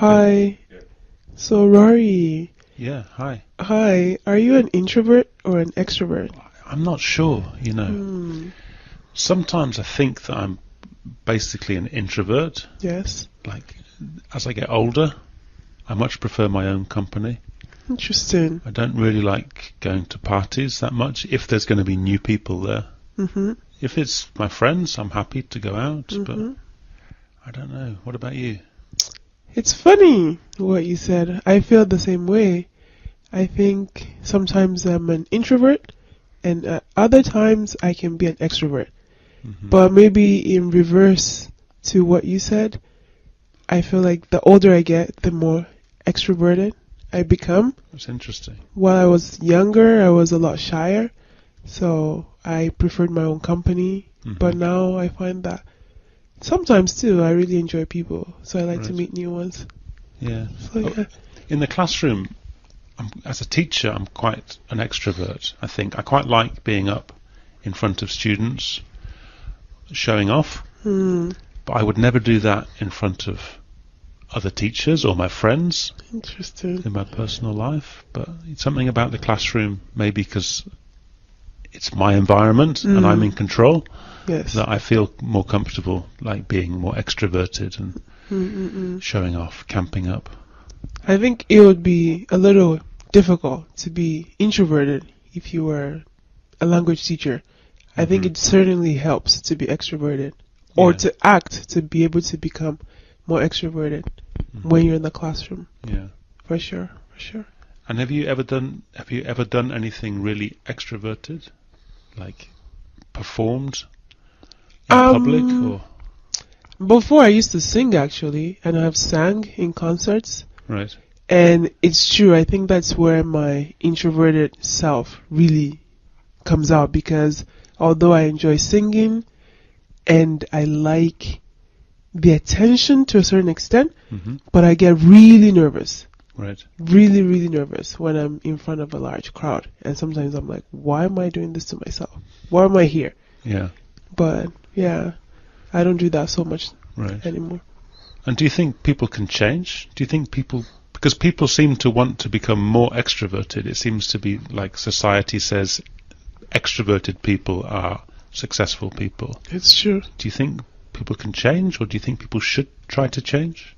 Hi. So, Rory. Yeah, hi. Hi. Are you an introvert or an extrovert? I'm not sure, Sometimes I think that I'm basically an introvert. Yes. Like, as I get older, I much prefer my own company. Interesting. I don't really like going to parties that much if there's going to be new people there. Mm-hmm. If it's my friends, I'm happy to go out, but Mm-hmm. I don't know. What about you? It's funny what you said. I feel the same way. I think sometimes I'm an introvert, and other times I can be an extrovert. Mm-hmm. But maybe in reverse to what you said, I feel like the older I get, the more extroverted I become. That's interesting. While I was younger, I was a lot shyer, so I preferred my own company. Mm-hmm. But now I find that sometimes too, I really enjoy people, so I like to Right. meet new ones. Yeah. So yeah. In the classroom, as a teacher, I'm quite an extrovert, I think. I quite like being up in front of students, showing off, but I would never do that in front of other teachers or my friends Interesting. in my personal life. But it's something about the classroom, maybe because it's my environment and I'm in control, Yes. that I feel more comfortable, like being more extroverted and showing off, camping up. I think it would be a little difficult to be introverted if you were a language teacher. I think it certainly helps to be extroverted, or Yeah. to act to be able to become more extroverted when you're in the classroom. Yeah. For sure, for sure. And have you ever done anything really extroverted, like performed in public or? Before I used to sing actually, and I've sang in concerts. Right. And it's true, I think that's where my introverted self really comes out, because although I enjoy singing and I like the attention to a certain extent, but I get really nervous. Right. Really, really nervous when I'm in front of a large crowd. And sometimes I'm like, why am I doing this to myself? Why am I here? Yeah. But yeah, I don't do that so much Right. anymore. And do you think people can change? Do you think because people seem to want to become more extroverted, it seems to be like society says extroverted people are successful people. It's true. Do you think people can change, or do you think people should try to change?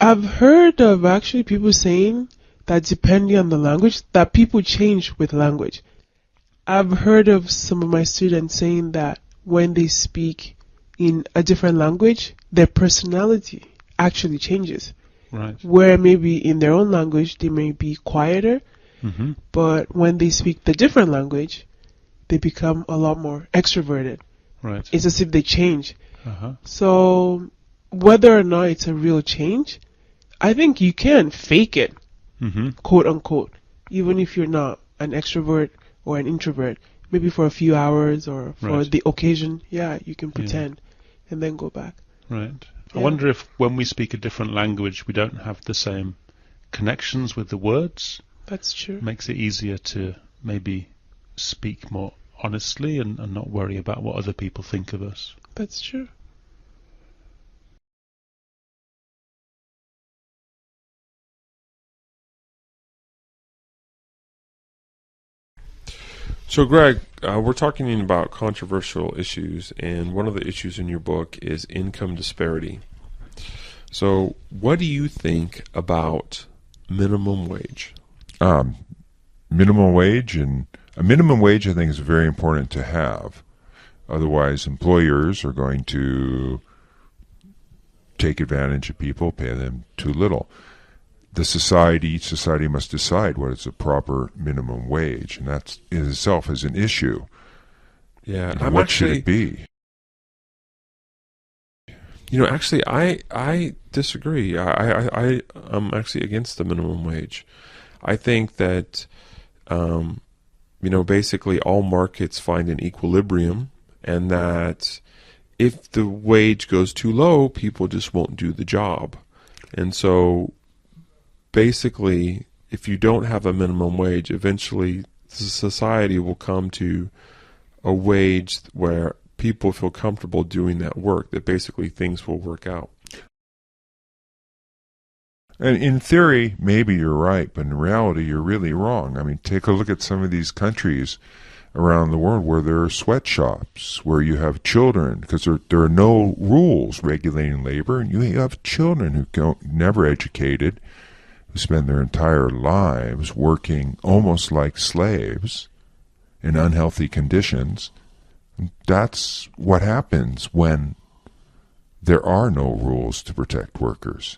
I've heard of actually people saying that depending on the language, that people change with language. I've heard of some of my students saying that when they speak in a different language, their personality actually changes. Right. Where maybe in their own language they may be quieter, but when they speak the different language, they become a lot more extroverted. Right. It's as if they change. Uh-huh. So whether or not it's a real change, I think you can fake it, quote unquote, even if you're not an extrovert or an introvert. Maybe for a few hours or for Right. the occasion, yeah, you can pretend and then go back. Right. I Yeah. wonder if when we speak a different language, we don't have the same connections with the words. That's true. Makes it easier to maybe speak more honestly and not worry about what other people think of us. That's true. So, Greg, we're talking about controversial issues, and one of the issues in your book is income disparity. So, what do you think about minimum wage? Minimum wage, and a minimum wage I think is very important to have. Otherwise, employers are going to take advantage of people, pay them too little. Each society must decide what is a proper minimum wage, and that in itself is an issue. Yeah, What should it be? Actually, I disagree. I'm actually against the minimum wage. I think that, basically all markets find an equilibrium, and that if the wage goes too low, people just won't do the job. And so, basically, if you don't have a minimum wage, eventually society will come to a wage where people feel comfortable doing that work, that basically things will work out. And in theory, maybe you're right, but in reality, you're really wrong. I mean, take a look at some of these countries around the world where there are sweatshops, where you have children, because there are no rules regulating labor, and you have children who never educated, who spend their entire lives working almost like slaves in unhealthy conditions. That's what happens when there are no rules to protect workers.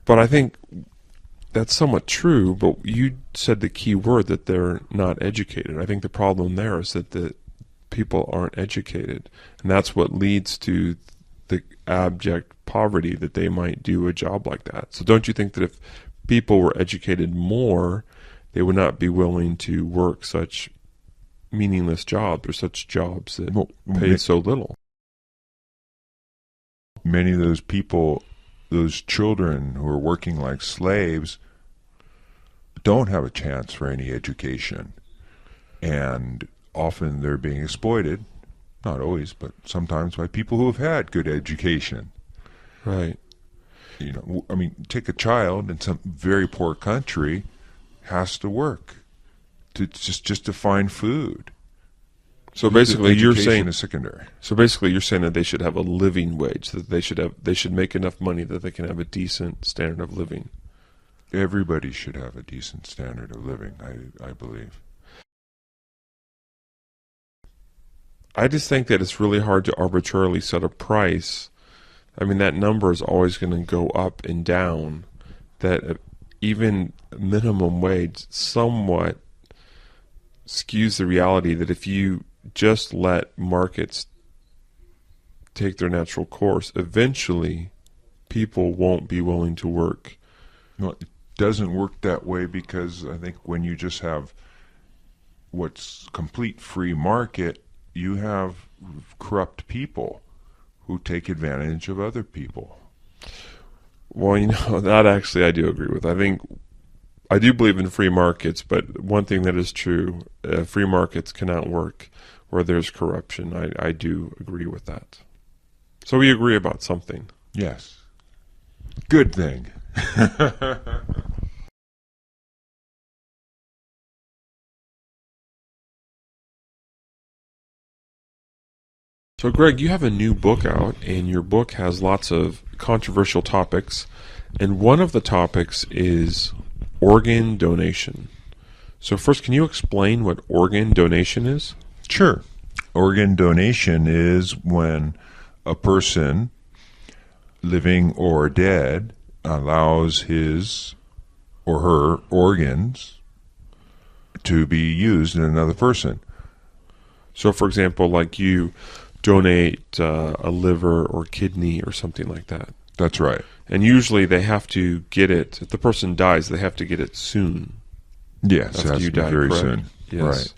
But I think that's somewhat true, but you said the key word that they're not educated. I think the problem there is that the people aren't educated, and that's what leads to the abject poverty that they might do a job like that. So don't you think that if people were educated more, they would not be willing to work such meaningless jobs or such jobs that pay so little? Many of those people, those children who are working like slaves, don't have a chance for any education. And often they're being exploited, not always, but sometimes by people who have had good education. Right. You know, I mean, take a child in some very poor country has to work to just to find food. So basically, you're saying is secondary. So basically, you're saying that they should have a living wage, that they should make enough money that they can have a decent standard of living. Everybody should have a decent standard of living, I believe. I just think that it's really hard to arbitrarily set a price. I mean, that number is always going to go up and down. That even minimum wage somewhat skews the reality that if you just let markets take their natural course, eventually people won't be willing to work. No, it doesn't work that way, because I think when you just have what's complete free market, you have corrupt people who take advantage of other people. Well, that actually I do agree with. I do believe in free markets, but one thing that is true, free markets cannot work where there's corruption. I do agree with that. So we agree about something. Yes. Good thing. So Greg, you have a new book out, and your book has lots of controversial topics, and one of the topics is organ donation. So first, can you explain what organ donation is? Sure. Organ donation is when a person, living or dead, allows his or her organs to be used in another person. So, for example, like you donate a liver or kidney or something like that. That's right. And usually they have to get it, if the person dies, they have to get it soon. Yes, it has to be very soon. Yes. Right.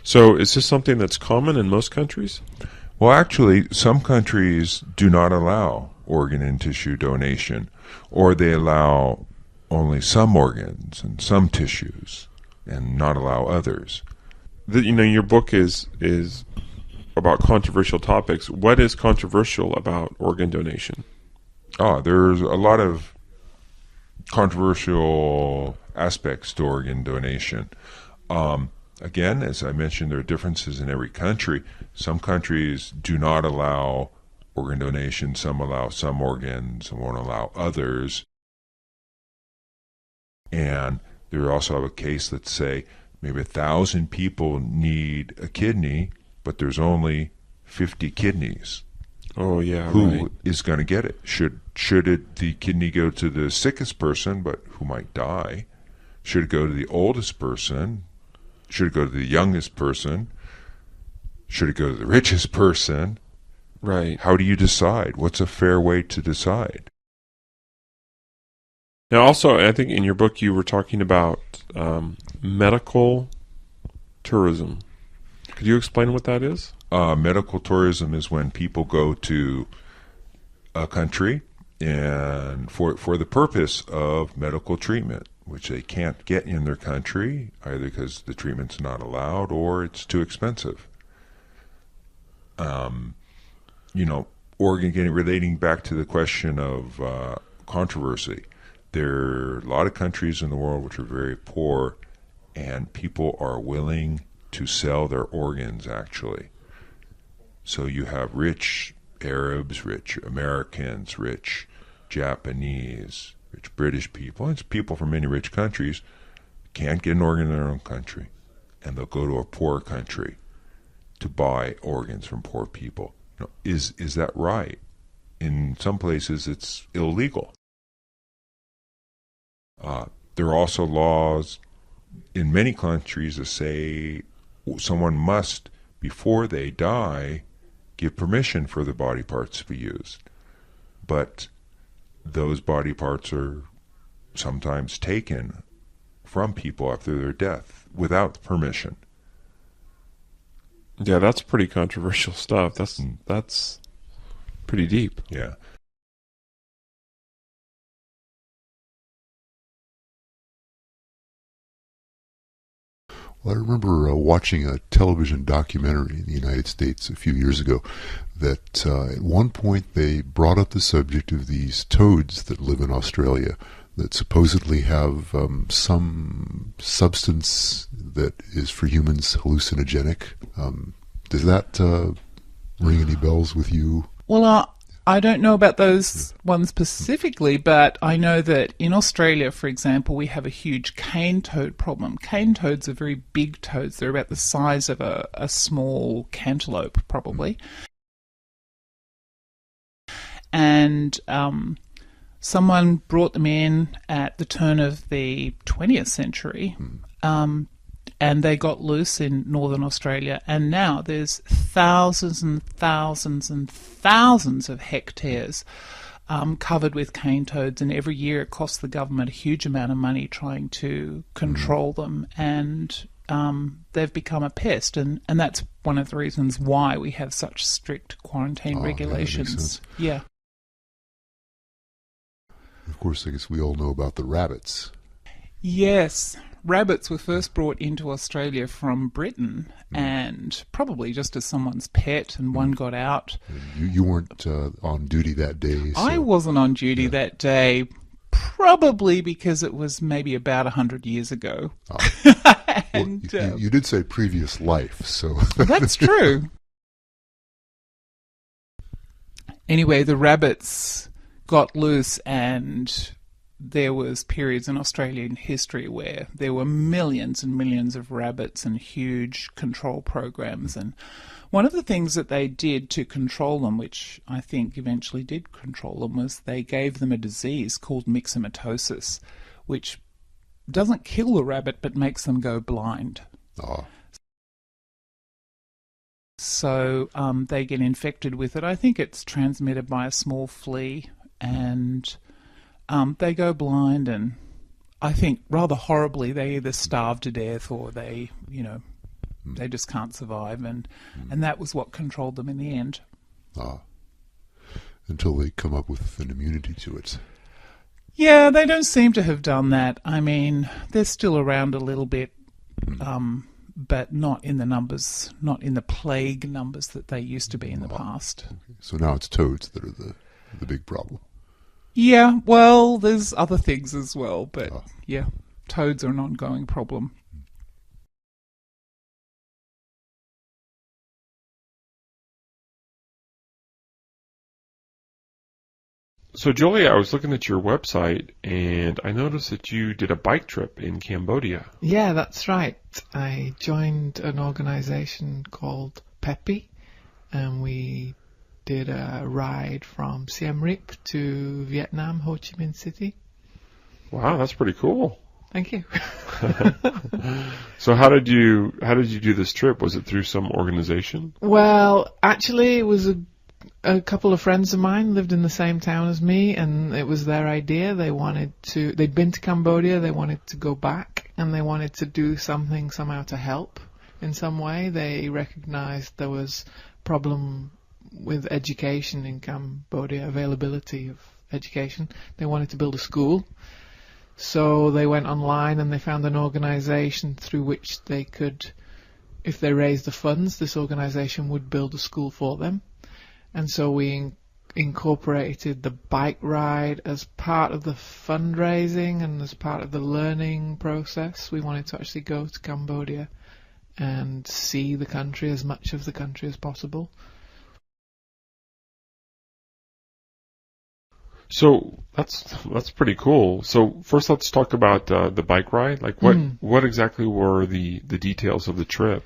So is this something that's common in most countries? Well, actually, some countries do not allow organ and tissue donation, or they allow only some organs and some tissues and not allow others. Your book is about controversial topics. What is controversial about organ donation? There's a lot of controversial aspects to organ donation. Again, as I mentioned, there are differences in every country. Some countries do not allow organ donation. Some allow some organs, some won't allow others. And there also have a case that say maybe 1,000 people need a kidney, but there's only 50 kidneys. Oh, yeah, Who right. is going to get it? Should the kidney go to the sickest person, but who might die? Should it go to the oldest person? Should it go to the youngest person? Should it go to the richest person? Right. How do you decide? What's a fair way to decide? Now, also, I think in your book you were talking about medical tourism. Could you explain what that is? Medical tourism is when people go to a country and for the purpose of medical treatment, which they can't get in their country, either because the treatment's not allowed or it's too expensive. relating back to the question of controversy, there are a lot of countries in the world which are very poor, and people are willing to sell their organs, actually. So you have rich Arabs, rich Americans, rich Japanese, rich British people, and people from many rich countries can't get an organ in their own country, and they'll go to a poor country to buy organs from poor people. Is that right? In some places, it's illegal. There are also laws in many countries that say someone must, before they die, give permission for the body parts to be used. But those body parts are sometimes taken from people after their death without permission. Yeah, that's pretty controversial stuff. That's pretty deep. Yeah. Well, I remember watching a television documentary in the United States a few years ago that at one point they brought up the subject of these toads that live in Australia that supposedly have some substance that is for humans hallucinogenic. Does that ring any bells with you? Well, I don't know about those ones specifically, but I know that in Australia, for example, we have a huge cane toad problem. Cane toads are very big toads. They're about the size of a small cantaloupe, probably. And someone brought them in at the turn of the 20th century, and they got loose in northern Australia, and now there's thousands and thousands and thousands of hectares covered with cane toads, and every year it costs the government a huge amount of money trying to control them, and they've become a pest, and that's one of the reasons why we have such strict quarantine regulations. Yeah. Of course, I guess we all know about the rabbits. Yes. Rabbits were first brought into Australia from Britain, and probably just as someone's pet, and one got out. You weren't on duty that day. So. I wasn't on duty that day, probably because it was maybe about 100 years ago. And, well, you did say previous life, so... That's true. Anyway, the rabbits got loose, and there was periods in Australian history where there were millions and millions of rabbits and huge control programs. And one of the things that they did to control them, which I think eventually did control them, was they gave them a disease called myxomatosis, which doesn't kill the rabbit but makes them go blind. Oh. So they get infected with it. I think it's transmitted by a small flea, and they go blind, and I think rather horribly they either starve to death or they just can't survive, and that was what controlled them in the end. Until they come up with an immunity to it. Yeah, they don't seem to have done that. I mean, they're still around a little bit, but not in the numbers, not in the plague numbers that they used to be in the past. Okay. So now it's toads that are the big problem. Yeah, well, there's other things as well, but yeah, toads are an ongoing problem. So, Julia, I was looking at your website, and I noticed that you did a bike trip in Cambodia. Yeah, that's right. I joined an organization called Peppy, and we did a ride from Siem Reap to Vietnam, Ho Chi Minh City. Wow, that's pretty cool. Thank you. So how did you do this trip? Was it through some organization? Well, actually, it was a couple of friends of mine lived in the same town as me, and it was their idea. They'd been to Cambodia, they wanted to go back, and they wanted to do something somehow to help in some way. They recognized there was a problem with education in Cambodia, availability of education. They wanted to build a school. So they went online and they found an organization through which they could, if they raised the funds, this organization would build a school for them. And so we incorporated the bike ride as part of the fundraising and as part of the learning process. We wanted to actually go to Cambodia and see the country, as much of the country as possible. So that's pretty cool. So first, let's talk about the bike ride. Like, what exactly were the details of the trip?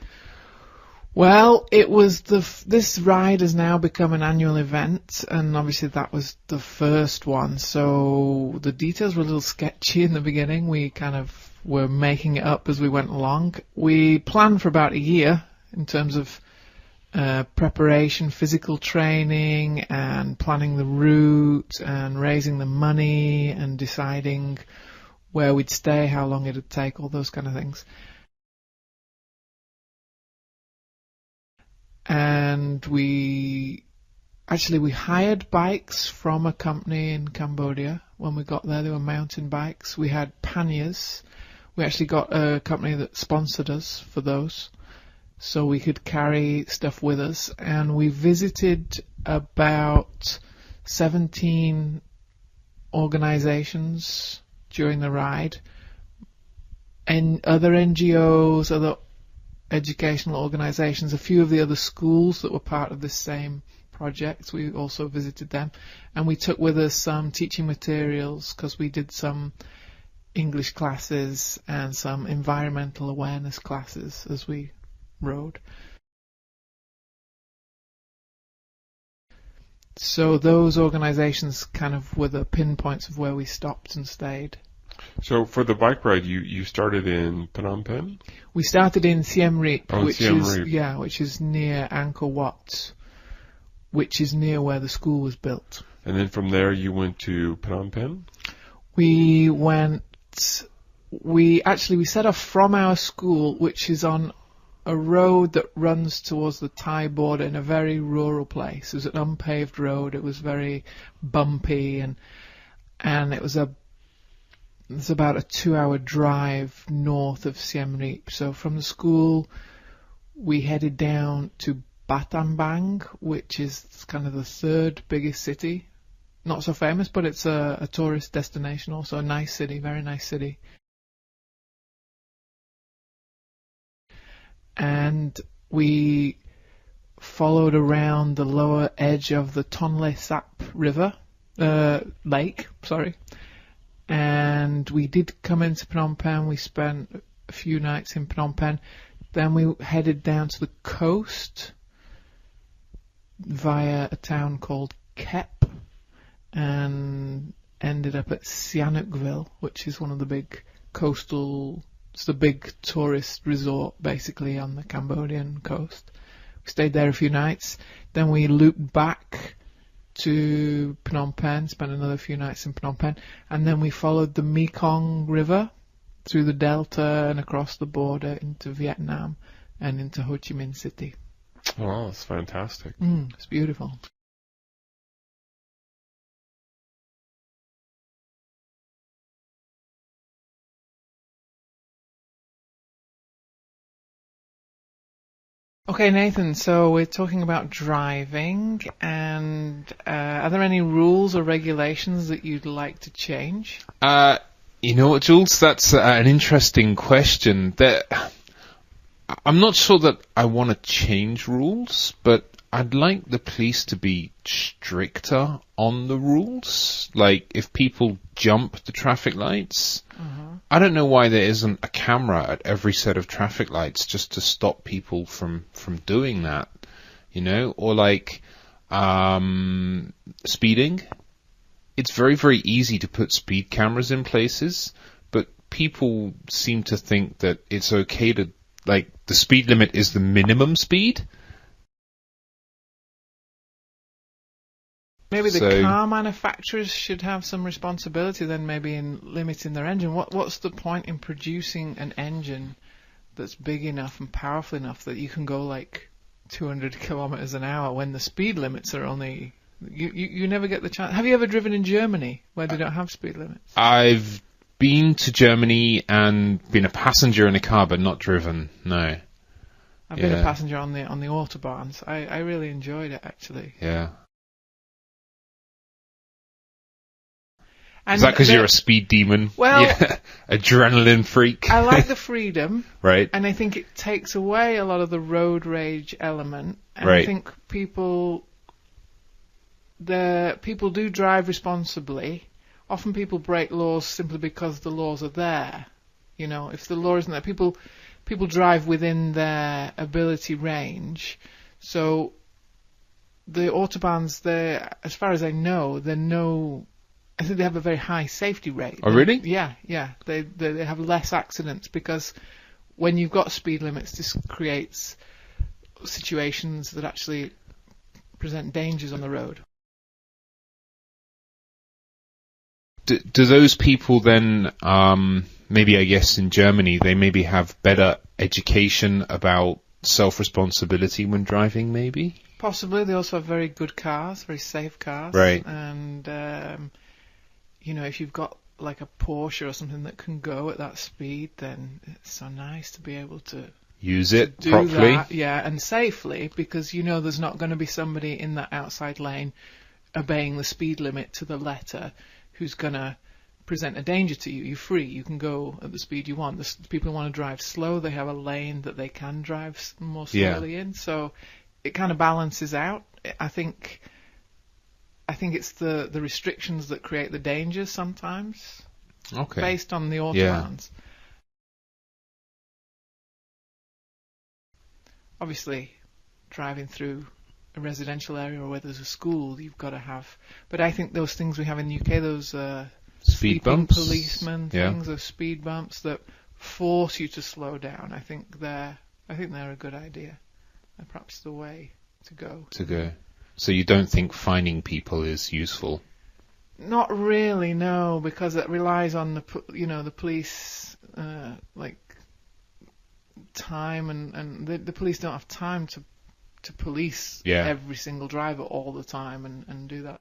Well, it was this ride has now become an annual event, and obviously that was the first one. So the details were a little sketchy in the beginning. We kind of were making it up as we went along. We planned for about a year in terms of preparation, physical training, and planning the route, and raising the money, and deciding where we'd stay, how long it'd take, all those kind of things. And we hired bikes from a company in Cambodia. When we got there, they were mountain bikes. We had panniers. We actually got a company that sponsored us for those, so we could carry stuff with us. And we visited about 17 organizations during the ride, and other NGOs, other educational organizations, a few of the other schools that were part of this same project. We also visited them, and we took with us some teaching materials because we did some English classes and some environmental awareness classes as we rode. So those organizations kind of were the pinpoints of where we stopped and stayed. So for the bike ride, you started in Phnom Penh? We started in Siem Reap, which is near Angkor Wat, which is near where the school was built. And then from there you went to Phnom Penh? We set off from our school, which is on a road that runs towards the Thai border in a very rural place. It was an unpaved road. It was very bumpy, and it's about a 2-hour drive north of Siem Reap. So from the school, we headed down to Battambang, which is kind of the third biggest city. Not so famous, but it's a tourist destination also. A nice city, very nice city. And we followed around the lower edge of the Tonle Sap lake, and we did come into Phnom Penh. We spent a few nights in Phnom Penh. Then we headed down to the coast via a town called Kep, and ended up at Sihanoukville, which is one of the big it's the big tourist resort basically on the Cambodian coast. We stayed there a few nights. Then we looped back to Phnom Penh, spent another few nights in Phnom Penh, and then we followed the Mekong River through the delta and across the border into Vietnam and into Ho Chi Minh City. Wow, that's fantastic. It's beautiful. Okay, Nathan, so we're talking about driving, and are there any rules or regulations that you'd like to change? You know what, Jules, that's an interesting question. I'm not sure that I want to change rules, but I'd like the police to be stricter on the rules. Like, if people jump the traffic lights, I don't know why there isn't a camera at every set of traffic lights just to stop people from doing that, you know? Or like speeding. It's very, very easy to put speed cameras in places, but people seem to think that it's okay to, like, the speed limit is the minimum speed. Maybe the car manufacturers should have some responsibility then, maybe in limiting their engine. What's the point in producing an engine that's big enough and powerful enough that you can go like 200 kilometers an hour when the speed limits are only... You never get the chance. Have you ever driven in Germany where they don't have speed limits? I've been to Germany and been a passenger in a car, but not driven, no. I've been a passenger on the autobahns. I really enjoyed it, actually. Yeah. Is that because you're a speed demon? Well, yeah. Adrenaline freak. I like the freedom, right? And I think it takes away a lot of the road rage element. And right. I think people do drive responsibly. Often people break laws simply because the laws are there. You know, if the law isn't there, people drive within their ability range. So the autobahns, as far as I know, I think they have a very high safety rate. Oh, really? Yeah. They have less accidents because when you've got speed limits, this creates situations that actually present dangers on the road. Do those people then, maybe I guess in Germany, they maybe have better education about self-responsibility when driving, maybe? Possibly. They also have very good cars, very safe cars. Right. And, you know, if you've got like a Porsche or something that can go at that speed, then it's so nice to be able to use it do properly. That, yeah, and safely, because you know there's not going to be somebody in that outside lane obeying the speed limit to the letter who's going to present a danger to you. You're free. You can go at the speed you want. The people who want to drive slow, they have a lane that they can drive more slowly in. So it kind of balances out. I think it's the restrictions that create the dangers sometimes. Okay. Based on the autobahns. Yeah. Obviously, driving through a residential area or where there's a school, you've got to have. But I think those things we have in the UK, those speed bumps, policemen things, those speed bumps that force you to slow down. I think they're a good idea. They're perhaps the way to go. So you don't think fining people is useful? Not really, no, because it relies on the police, like time, and the police don't have time to police every single driver all the time and do that.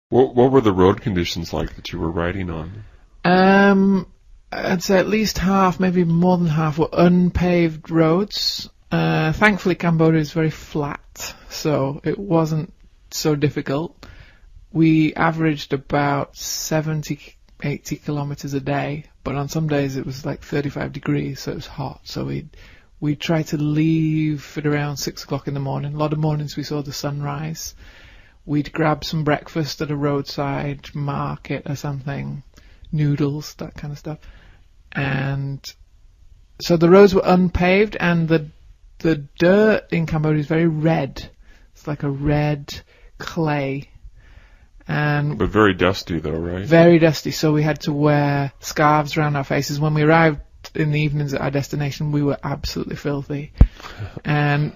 What were the road conditions like that you were riding on? I'd say at least half, maybe more than half, were unpaved roads. Thankfully, Cambodia is very flat, so it wasn't so difficult. We averaged about 70, 80 kilometers a day, but on some days it was like 35 degrees, so it was hot. So we'd try to leave at around 6 o'clock in the morning. A lot of mornings we saw the sunrise. We'd grab some breakfast at a roadside market or something, noodles, that kind of stuff. And so the roads were unpaved, and the dirt in Cambodia is very red. It's like a red clay. But very dusty though, right? Very dusty, so we had to wear scarves around our faces. When we arrived in the evenings at our destination, we were absolutely filthy. And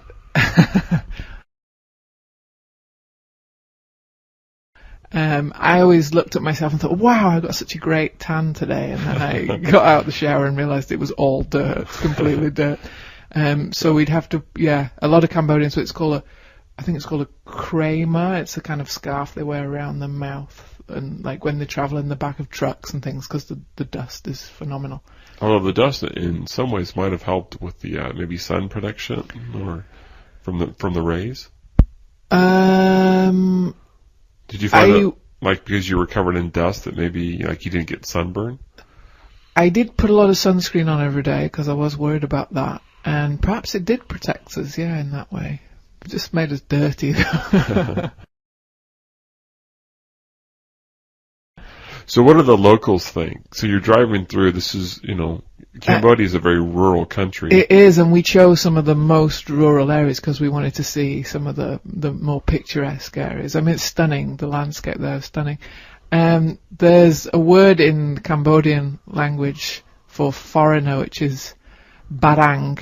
I always looked at myself and thought, wow, I got such a great tan today. And then I got out of the shower and realised it was all dirt, completely dirt. So we'd have to, a lot of Cambodians, so I think it's called a kramer. It's a kind of scarf they wear around their mouth, and like when they travel in the back of trucks and things, because the dust is phenomenal. Although the dust, in some ways, might have helped with the maybe sun protection or from the rays. Did you find that, like, because you were covered in dust, that maybe like you didn't get sunburn? I did put a lot of sunscreen on every day because I was worried about that, and perhaps it did protect us, in that way. It just made us dirty. So what do the locals think? So you're driving through, this is, Cambodia is a very rural country. It is, and we chose some of the most rural areas because we wanted to see some of the more picturesque areas. I mean, it's stunning. The landscape there is stunning. There's a word in Cambodian language for foreigner, which is barang.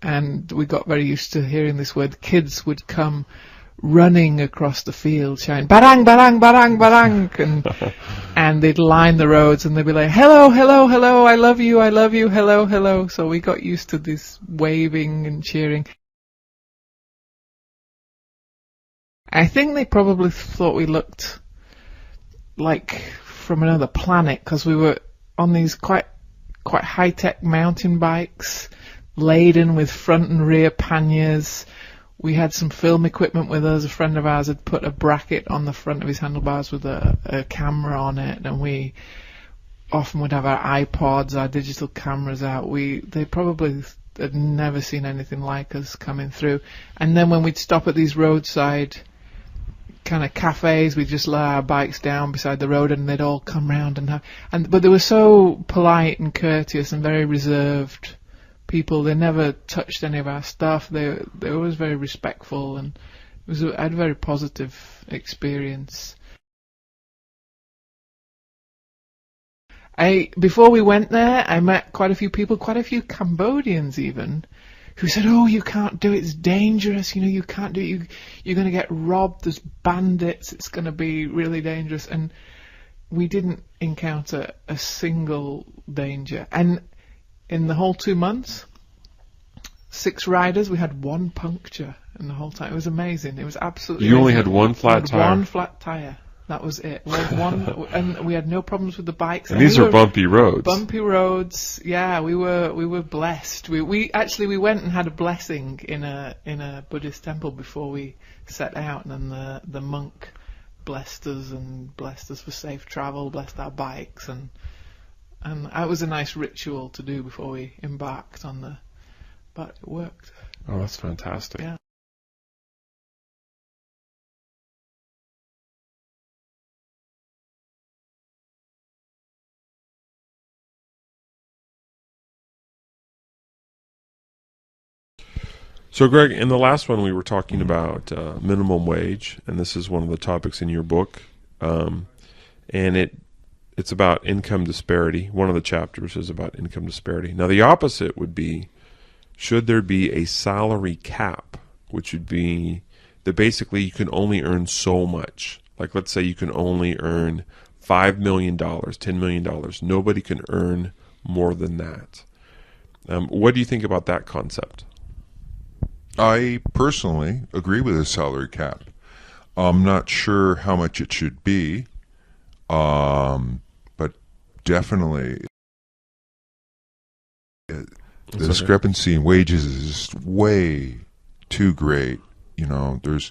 And we got very used to hearing this word. Kids would come running across the field shouting, barang, barang, barang, barang, and they'd line the roads and they'd be like, hello, hello, hello, I love you, hello, hello. So we got used to this waving and cheering. I think they probably thought we looked like from another planet because we were on these quite quite high-tech mountain bikes, laden with front and rear panniers. We had some film equipment with us. A friend of ours had put a bracket on the front of his handlebars with a camera on it, and we often would have our iPods, our digital cameras out. They probably had never seen anything like us coming through. And then when we'd stop at these roadside kind of cafes, we'd just lay our bikes down beside the road, and they'd all come round but they were so polite and courteous and very reserved people. They never touched any of our stuff. They were always very respectful, and I had a very positive experience. Before we went there, I met quite a few people, quite a few Cambodians even, who said, "Oh, you can't do it, it's dangerous, you can't do it, you're going to get robbed, there's bandits, it's going to be really dangerous." And we didn't encounter a single danger. And in the whole 2 months, 6 riders, we had 1 puncture in the whole time. It was amazing. It was absolutely You only amazing. had one flat tire? One flat tire. That was it. And we had no problems with the bikes. And these are bumpy roads. Bumpy roads. Yeah, we were blessed. We went and had a blessing in a Buddhist temple before we set out, and then the monk blessed us for safe travel, blessed our bikes, and that was a nice ritual to do before we embarked but it worked. Oh, that's fantastic. Yeah. So, Greg, in the last one we were talking about minimum wage, and this is one of the topics in your book, and it's about income disparity. One of the chapters is about income disparity. Now, the opposite would be, should there be a salary cap, which would be that basically you can only earn so much. Like, let's say you can only earn $5 million, $10 million. Nobody can earn more than that. What do you think about that concept? I personally agree with a salary cap. I'm not sure how much it should be, but definitely the discrepancy in wages is just way too great. There's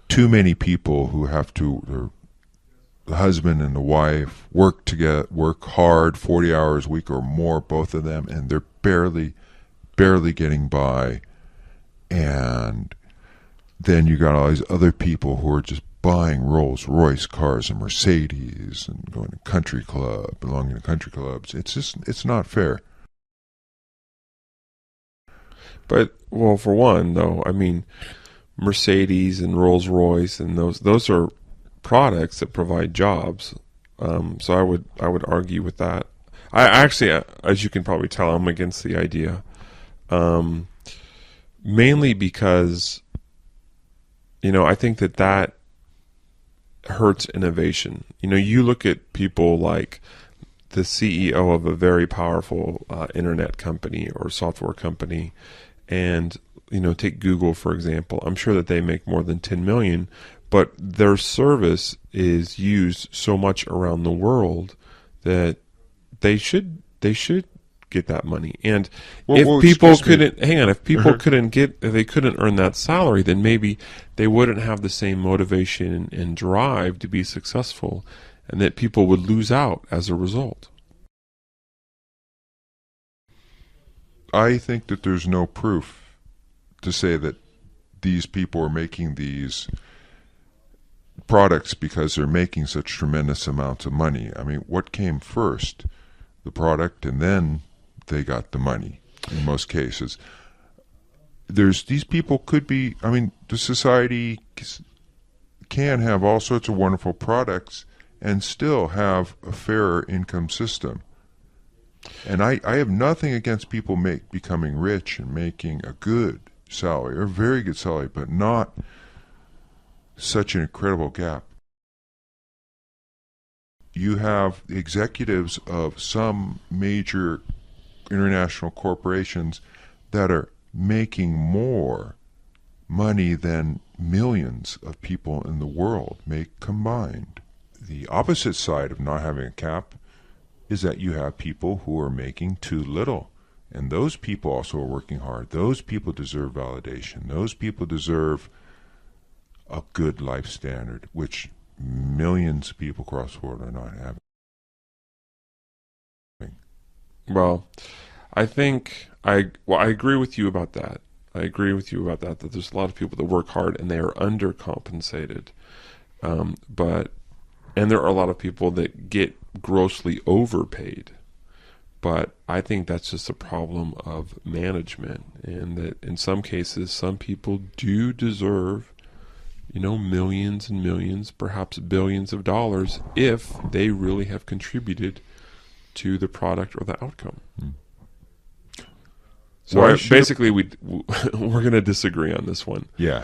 too many people who have to, the husband and the wife work together, work hard, 40 hours a week or more, both of them, and they're barely getting by. And then you got all these other people who are just buying Rolls-Royce cars and Mercedes and going to belonging to country clubs. It's not fair. But, well, for one, though, I mean, Mercedes and Rolls-Royce and those are products that provide jobs. So I would argue with that. I actually, as you can probably tell, I'm against the idea. Mainly because, I think that hurts innovation. You look at people like the CEO of a very powerful internet company or software company, and, take Google, for example. I'm sure that they make more than 10 million, but their service is used so much around the world that they should get that money. And if people couldn't earn that salary, then maybe they wouldn't have the same motivation and drive to be successful, and that people would lose out as a result. I think that there's no proof to say that these people are making these products because they're making such tremendous amounts of money. I mean, what came first? The product, and then they got the money in most cases. These people could be, the society can have all sorts of wonderful products and still have a fairer income system. And I have nothing against people becoming rich and making a good salary, or a very good salary, but not such an incredible gap. You have executives of some major international corporations that are making more money than millions of people in the world make combined. The opposite side of not having a cap is that you have people who are making too little. And those people also are working hard. Those people deserve validation. Those people deserve a good life standard, which millions of people across the world are not having. Well, I think I agree with you about that. I agree with you about that there's a lot of people that work hard and they are undercompensated. And there are a lot of people that get grossly overpaid. But I think that's just a problem of management, and that in some cases, some people do deserve, millions and millions, perhaps billions of dollars if they really have contributed to the product or the outcome. So basically, we're going to disagree on this one. Yeah.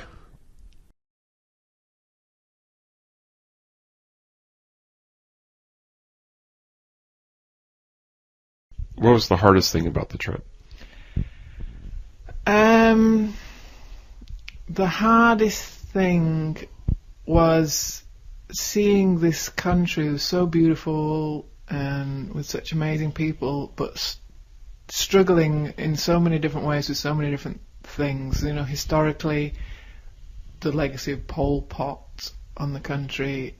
What was the hardest thing about the trip? The hardest thing was seeing this country. It was so beautiful and with such amazing people, but struggling in so many different ways with so many different things. Historically, the legacy of Pol Pot on the country,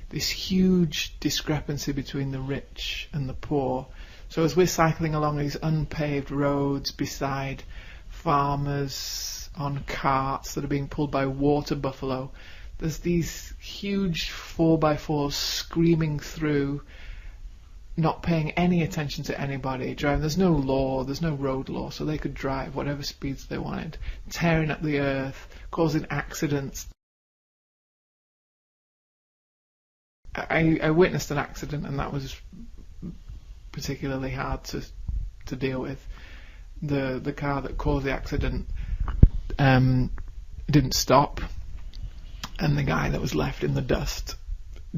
this huge discrepancy between the rich and the poor. So as we're cycling along these unpaved roads beside farmers on carts that are being pulled by water buffalo, there's these huge 4x4s screaming through, not paying any attention to anybody, driving. There's no law, there's no road law, so they could drive whatever speeds they wanted, tearing up the earth, causing accidents. I witnessed an accident, and that was particularly hard to deal with. The car that caused the accident didn't stop, and the guy that was left in the dust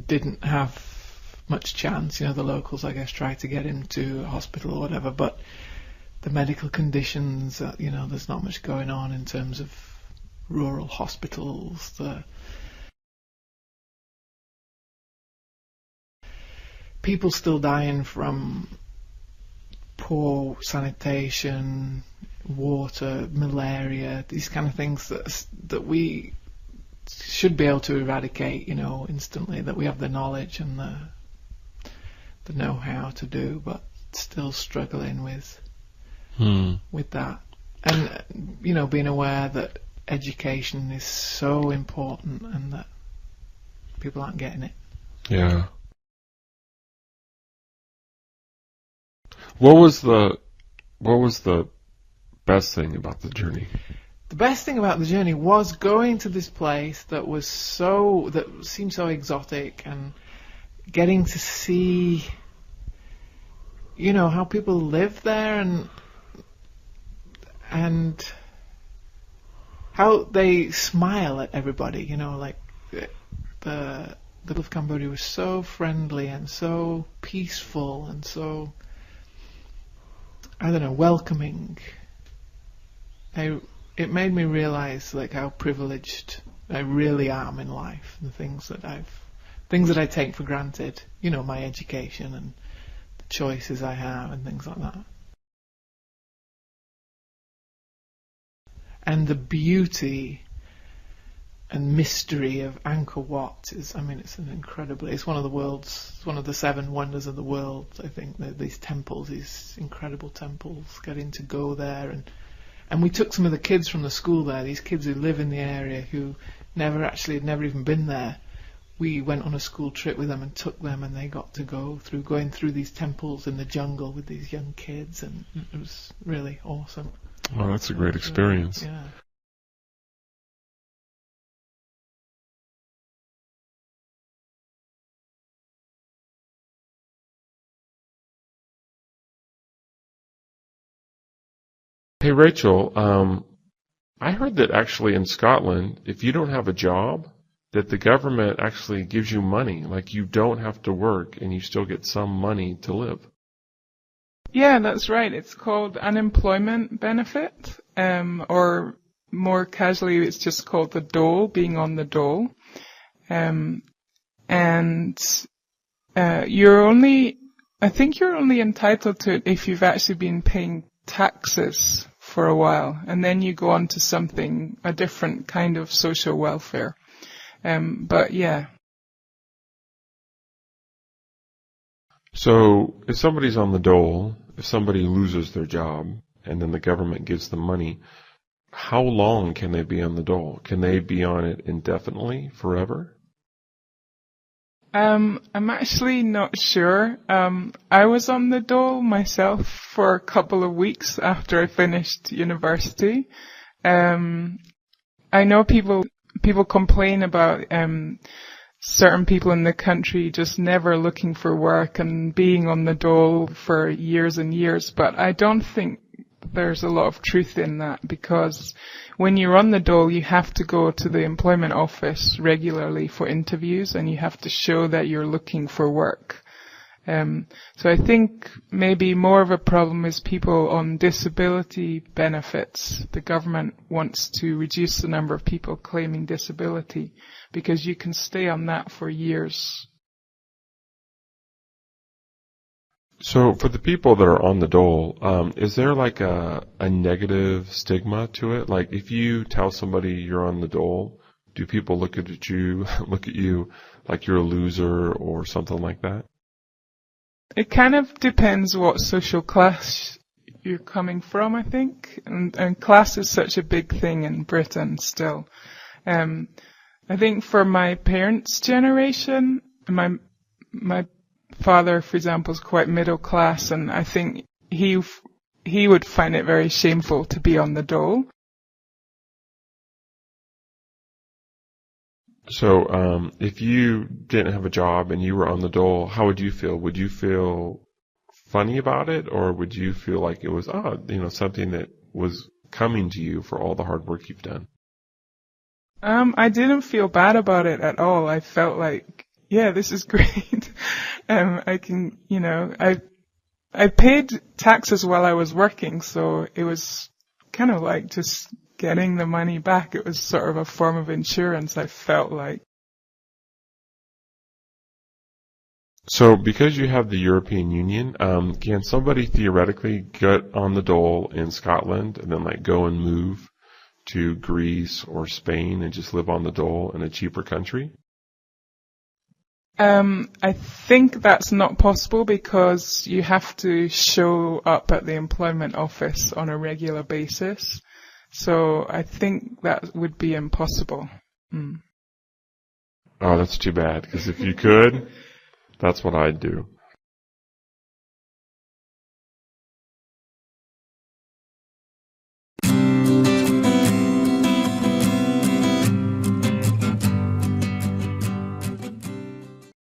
didn't have much chance. The locals, I guess, tried to get him to a hospital or whatever, but the medical conditions, there's not much going on in terms of rural hospitals. People still dying from poor sanitation, water, malaria, these kind of things that we should be able to eradicate, instantly, that we have the knowledge and the know-how to do, but still struggling with that. And, being aware that education is so important and that people aren't getting it. Yeah. What was the best thing about the journey? The best thing about the journey was going to this place that seemed so exotic, and getting to see, how people live there, and how they smile at everybody. Like the people of Cambodia were so friendly and so peaceful and so, welcoming. It made me realize how privileged I really am in life, and the things that I take for granted. My education and the choices I have and things like that. And the beauty and mystery of Angkor Wat is, it's one of the 7 wonders of the world. I think these temples, these incredible temples, getting to go there, and we took some of the kids from the school there, these kids who live in the area who had never even been there. We went on a school trip with them and took them, and they got to going through these temples in the jungle with these young kids, and it was really awesome. Oh, that's a great experience. Yeah. Hey, Rachel, I heard that actually in Scotland, if you don't have a job, that the government actually gives you money. Like, you don't have to work and you still get some money to live. Yeah, that's right. It's called unemployment benefit, or more casually, it's just called the dole, being on the dole. And you're only I think you're only entitled to it if you've actually been paying taxes for a while, and then you go on to something, a different kind of social welfare. But yeah. So if somebody's on the dole, if somebody loses their job and then the government gives them money, how long can they be on the dole? Can they be on it indefinitely, forever? I'm actually not sure. I was on the dole myself for a couple of weeks after I finished university. I know people complain about certain people in the country just never looking for work and being on the dole for years and years, but I don't think there's a lot of truth in that, because when you're on the dole, you have to go to the employment office regularly for interviews, and you have to show that you're looking for work. So I think maybe more of a problem is people on disability benefits. The government wants to reduce the number of people claiming disability because you can stay on that for years. So for the people that are on the dole, is there like a negative stigma to it? Like if you tell somebody you're on the dole, do people look at you like you're a loser or something like that? It kind of depends what social class you're coming from, I think. And class is such a big thing in Britain still. I think for my parents' generation, my father, for example, is quite middle class, and I think he would find it very shameful to be on the dole. So, if you didn't have a job and you were on the dole, how would you feel? Would you feel funny about it, or would you feel like it was, something that was coming to you for all the hard work you've done? I didn't feel bad about it at all. I felt like, yeah, this is great. I can, I paid taxes while I was working, so it was kind of like just getting the money back. It was sort of a form of insurance, I felt like. So because you have the European Union, can somebody theoretically get on the dole in Scotland and then go and move to Greece or Spain and just live on the dole in a cheaper country? I think that's not possible because you have to show up at the employment office on a regular basis. So I think that would be impossible. Oh, that's too bad, because if you could, that's what I'd do.